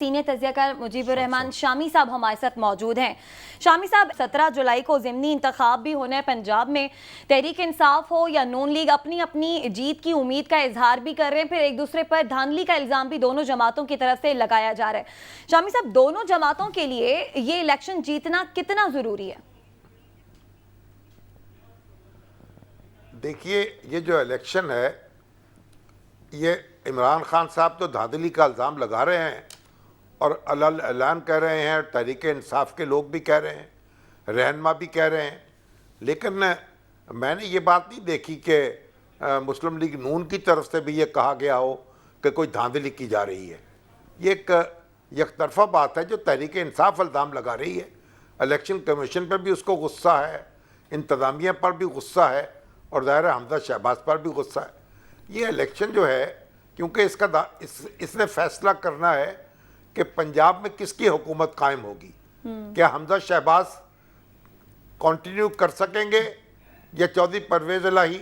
Senior तज्जियाकार Mujibur Rahman Shami साहब हमारे साथ मौजूद हैं। शामी साहब, 17 जुलाई को ज़िमनी इंतखाब भी होना है पंजाब में। तहरीक इंसाफ हो या नून लीग अपनी अपनी जीत की उम्मीद का इजहार भी कर रहे हैं, फिर एक दूसरे पर धांधली का इल्ज़ाम भी दोनों जमातों की तरफ से लगाया जा रहा है। शामी साहब, दोनों जमातों के लिए ये इलेक्शन जीतना कितना ज़रूरी है? देखिए, ये जो इलेक्शन है, ये इमरान खान साहब तो धांधली का इल्ज़ाम लगा रहे हैं और ऐलान कह रहे हैं, तहरीक इंसाफ के लोग भी कह रहे हैं, रहनुमा भी कह रहे हैं, लेकिन मैंने ये बात नहीं देखी कि मुस्लिम लीग नून की तरफ से भी ये कहा गया हो कि कोई धांधली की जा रही है। ये एक यकतरफा बात है जो तहरीक इंसाफ इल्ज़ाम लगा रही है। इलेक्शन कमीशन पर भी उसको गुस्सा है, इंतज़ामिया पर भी गुस्सा है और ज़ाहिर है हमजा शहबाज पर भी गुस्सा है। ये इलेक्शन जो है, क्योंकि इसने फैसला करना है कि पंजाब में किसकी हुकूमत कायम होगी। क्या हमजा शहबाज कंटिन्यू कर सकेंगे या चौधरी परवेज़ इलाही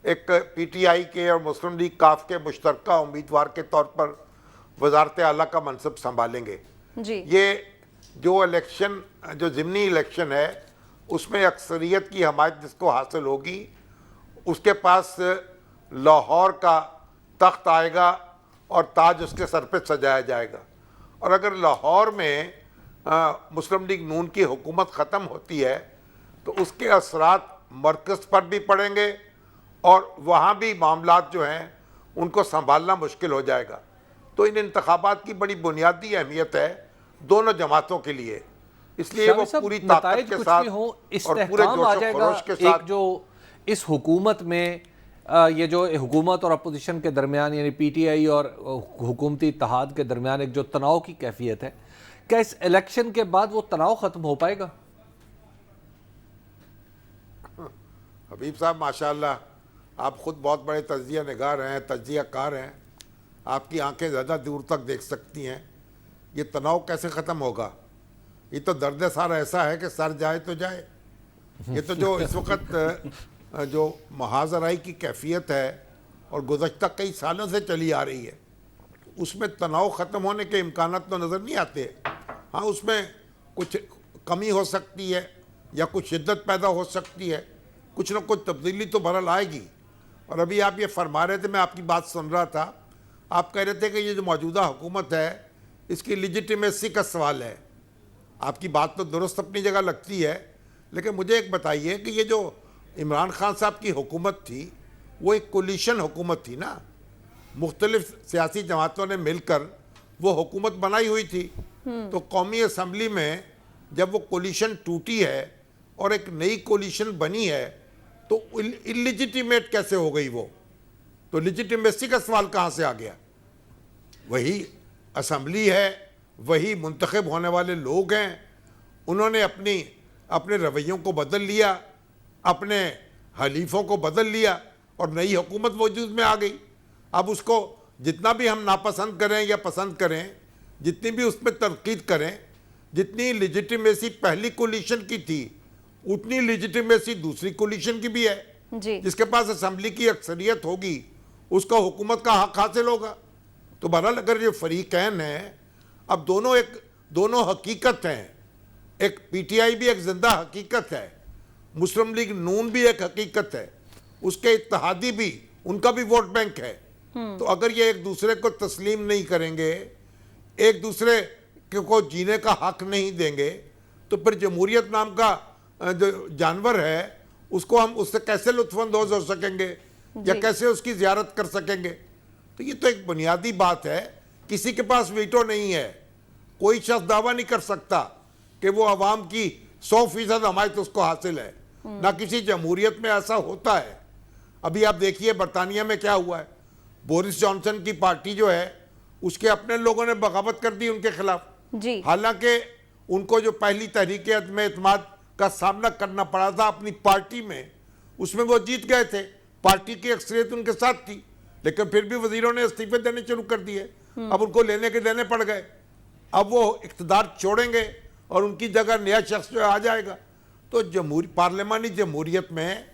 एक पीटीआई के और मुस्लिम लीग काफ के मुश्तरका उम्मीदवार के तौर पर वजारत आला का मनसब संभालेंगे जी। ये जो इलेक्शन, जो ज़िमनी इलेक्शन है, उसमें अक्सरियत की हमायत जिसको हासिल होगी उसके पास लाहौर का तख्त आएगा और ताज उसके सर पे सजाया जाएगा। और अगर लाहौर में मुस्लिम लीग नून की हुकूमत ख़त्म होती है तो उसके असरात मरकज़ पर भी पड़ेंगे और वहाँ भी मामलात जो हैं उनको संभालना मुश्किल हो जाएगा। तो इन इंतखाबात की बड़ी बुनियादी अहमियत है दोनों जमातों के लिए, इसलिए वो पूरी ताकत के साथ और पूरे जोश व खरोश के साथ जो इस हुकूमत में ये जो हुकूमत और अपोजिशन के दरमियान यानी पीटीआई और हुकूमती इत्तेहाद के दरमियान एक जो तनाव की कैफियत है, क्या इस इलेक्शन के बाद वो तनाव ख़त्म हो पाएगा? हबीब साहब, माशाल्लाह, आप ख़ुद बहुत बड़े तज्जिया निगार हैं, तज्जिया कार हैं, आपकी आंखें ज़्यादा दूर तक देख सकती हैं। ये तनाव कैसे ख़त्म होगा? ये तो दर्द सर ऐसा है कि सर जाए तो जाए। ये तो जो इस वक्त जो महाजराई की कैफियत है और गुज़श्ता कई सालों से चली आ रही है, उसमें तनाव ख़त्म होने के इम्कानात तो नज़र नहीं आते। हाँ, उसमें कुछ कमी हो सकती है या कुछ शिद्दत पैदा हो सकती है, कुछ ना कुछ तब्दीली तो बहरहाल आएगी। और अभी आप ये फरमा रहे थे, मैं आपकी बात सुन रहा था, आप कह रहे थे कि ये जो मौजूदा हुकूमत है इसकी लिजिटिमेसी का सवाल है। आपकी बात तो दुरुस्त अपनी जगह लगती है, लेकिन मुझे एक बताइए कि ये जो इमरान खान साहब की हुकूमत थी वो एक कोलिशन हुकूमत थी ना, मुख्तलिफ सियासी जमातों ने मिलकर वो हुकूमत बनाई हुई थी। तो कौमी असम्बली में जब वो कोलिशन टूटी है और एक नई कोलिशन बनी है तो इलिजिटिमेट कैसे हो गई वो? तो लिजिटिमेसी का सवाल कहाँ से आ गया? वही असम्बली है, वही मुंतखब होने वाले लोग हैं, उन्होंने अपने रवैयों को बदल लिया, अपने हलीफों को बदल लिया और नई हुकूमत वजूद में आ गई। अब उसको जितना भी हम नापसंद करें या पसंद करें, जितनी भी उस पर तनकीद करें, जितनी लिजिटिमेसी पहली कोलिशन की थी उतनी लिजिटिमेसी दूसरी कोलिशन की भी है जी। जिसके पास असम्बली की अक्सरियत होगी उसका हुकूमत का हक हासिल होगा। तो बहरहाल अगर ये फरीकैन हैं, अब दोनों हकीकत हैं, एक पीटीआई भी एक जिंदा हकीकत है, मुस्लिम लीग नून भी एक हकीकत है, उसके इत्तेहादी भी, उनका भी वोट बैंक है। तो अगर ये एक दूसरे को तस्लीम नहीं करेंगे, एक दूसरे को जीने का हक नहीं देंगे, तो फिर जमहूरियत नाम का जो जानवर है उसको हम उससे कैसे लुत्फानंदोज हो सकेंगे या कैसे उसकी ज़ियारत कर सकेंगे? तो ये तो एक बुनियादी बात है। किसी के पास वीटो नहीं है, कोई शख्स दावा नहीं कर सकता कि वो अवाम की 100% हमायत उसको हासिल है, ना किसी जमहूरियत में ऐसा होता है। अभी आप देखिए बरतानिया में क्या हुआ है, बोरिस जॉनसन की पार्टी जो है उसके अपने लोगों ने बगावत कर दी उनके खिलाफ, हालांकि उनको जो पहली तहरीक अदम एतमाद का सामना करना पड़ा था अपनी पार्टी में, उसमें वो जीत गए थे, पार्टी की अक्सरियत उनके साथ थी, लेकिन फिर भी वजीरों ने इस्तीफे देने शुरू कर दिए। अब उनको लेने के देने पड़ गए। अब वो इख्तिदार छोड़ेंगे और उनकी जगह नया शख्स जो आ जाएगा। तो पार्लिमानी जमहूरियत में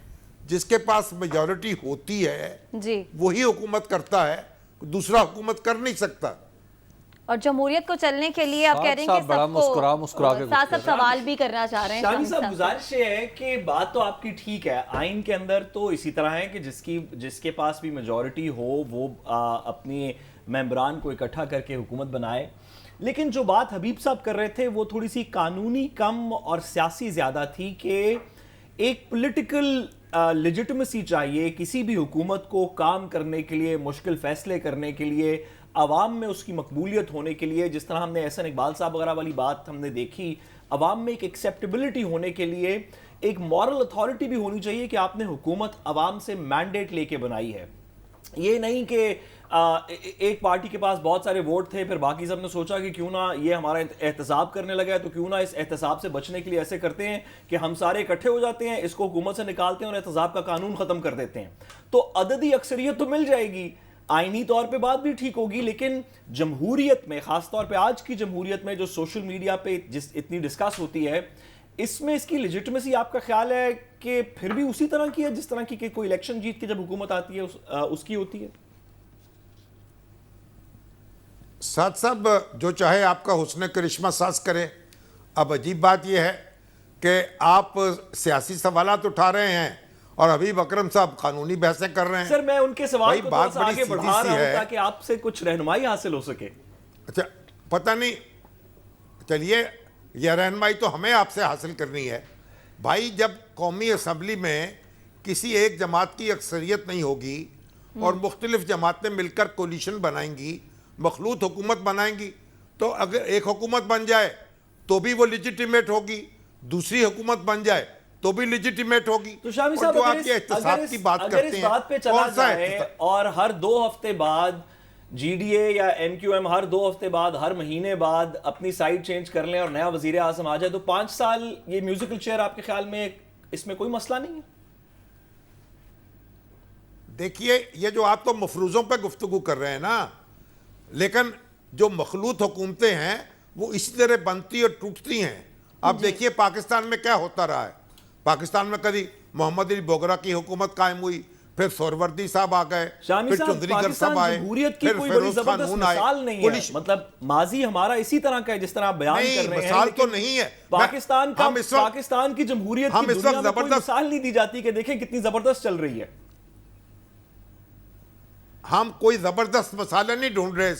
जिसके पास मेजॉरिटी होती है जी, वही हुकूमत करता है, दूसरा हुकूमत कर नहीं सकता। और जमहूरियत को चलने के लिए आप साहब कह रहे हैं साहब कि बड़ा सबको मुस्कुरा के साथ सब सवाल भी करना चाह रहे हैं शामी शामी साहब, साहब। गुजारिश ये है कि बात तो आपकी ठीक है, आइन के अंदर तो इसी तरह है कि जिसके पास भी मेजॉरिटी हो वो अपनी मेंबरान को इकट्ठा करके हुकूमत बनाए। लेकिन जो बात हबीब साहब कर रहे थे वो थोड़ी सी कानूनी कम और सियासी ज्यादा थी कि एक पॉलिटिकल लेजिटिमेसी चाहिए किसी भी हुकूमत को काम करने के लिए, मुश्किल फैसले करने के लिए, अवाम में उसकी मकबूलियत होने के लिए। जिस तरह हमने एहसन इकबाल साहब वगैरह वाली बात हमने देखी, अवाम में एक एक्सेप्टेबिलिटी होने के लिए एक मॉरल अथॉरिटी भी होनी चाहिए कि आपने हुकूमत अवाम से मैंडेट लेके बनाई है। ये नहीं कि एक पार्टी के पास बहुत सारे वोट थे, फिर बाकी सब ने सोचा कि क्यों ना ये हमारा एहतसाब करने लगा है, तो क्यों ना इस एहतसाब से बचने के लिए ऐसे करते हैं कि हम सारे इकट्ठे हो जाते हैं, इसको हुकूमत से निकालते हैं और एहतसाब का कानून खत्म कर देते हैं। तो अददी अक्सरियत तो मिल जाएगी, आईनी तौर पे बात भी ठीक होगी, लेकिन जमहूरियत में, खासतौर पे आज की जमहूरियत में जो सोशल मीडिया पे इतनी डिस्कस होती है, इसमें इसकी लेजिटिमेसी आपका ख्याल है कि फिर भी उसी तरह की है जिस तरह की कि कोई इलेक्शन जीत के जब हुकूमत आती है उसकी होती है? साथ साहब जो चाहे आपका हुस्न करिश्मा साज करे। अब अजीब बात यह है कि आप सियासी सवालात उठा रहे हैं और हबीब अकरम साहब कानूनी बहसें कर रहे हैं। सर, मैं उनके सवाल भाई, को बात थोड़ा सा बड़ी आगे सीधी बढ़ा सी रहा हूं है। ताकि आपसे कुछ रहनुमाई हासिल हो सके। अच्छा, पता नहीं, चलिए यह रहनुमाई तो हमें आपसे हासिल करनी है। भाई, जब कौमी असम्बली में किसी एक जमात की अक्सरियत नहीं होगी और मुख्तलिफ जमातें मिलकर कोलिशन बनाएंगी, मखलूत हुकूमत बनाएंगी, तो अगर एक हुकूमत बन जाए तो भी वो लिजिटिमेट होगी, दूसरी हुकूमत बन जाए तो भी लिजिटिमेट होगी। तो शामी और साहब, जो अगर आप ये एहतसाब की बात अगर करते इस हैं, बात पे चला कौन सा जाए एहतसाब? और हर 2 हफ्ते बाद जीडीए या एमक्यूएम हर 2 हफ्ते बाद, हर महीने बाद अपनी साइड चेंज कर लें और नया वजीर आजम आ जाए, तो 5 साल ये म्यूजिकल चेयर आपके ख्याल में इसमें कोई मसला नहीं है? देखिए, ये जो आप तो मफरूज़ों पे गुफ्तगू कर रहे हैं ना, लेकिन जो मखलूत हुकूमतें हैं वो इसी तरह बनती और टूटती हैं। अब देखिए पाकिस्तान में क्या होता रहा है। पाकिस्तान में कभी मोहम्मद अली बोगरा की हुकूमत कायम हुई, फिर सोहरवर्दी साहब आ गए, शामी फिर साहब, चौधरीगर पाकिस्तान साहब आए, जमहूरियत की फिर कोई बड़ी फिरोज जबरदस्त खानून आए। मिसाल नहीं है। पुलिस मतलब माजी हमारा इसी तरह का है जिस तरह आप बयान नहीं, कर रहे हैं, मिसाल तो लेकिन नहीं है। पाकिस्तान का, हम इस वक्त- पाकिस्तान की जमहूरियत हम की इस दुनिया वक्त में कोई जबरदस्त- मिसाल नहीं दी जाती कि देखें कितनी जबरदस्त चल रही है। हम कोई जबरदस्त मसाले नहीं ढूंढ रहे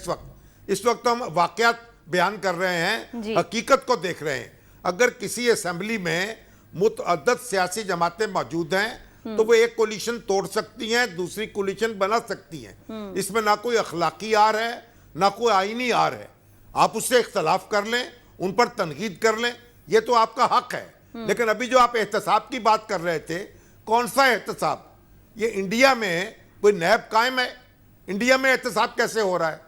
इस वक्त हम वाकयात बयान कर रहे हैं, जी। हकीकत को देख रहे हैं। अगर किसी असेंबली में मुतअद्दद सियासी जमातें मौजूद हैं तो वो एक कोलिशन तोड़ सकती हैं, दूसरी कोलिशन बना सकती हैं। इसमें ना कोई अखलाकी आर है, ना कोई आईनी आर है। आप उससे इख्तलाफ कर लें, उन पर तनकीद कर लें, ये तो आपका हक है। लेकिन अभी जो आप एहतसाब की बात कर रहे थे, कौन सा एहतसाब? ये इंडिया में कोई नैब कायम है? इंडिया में एहतसाब कैसे हो रहा है?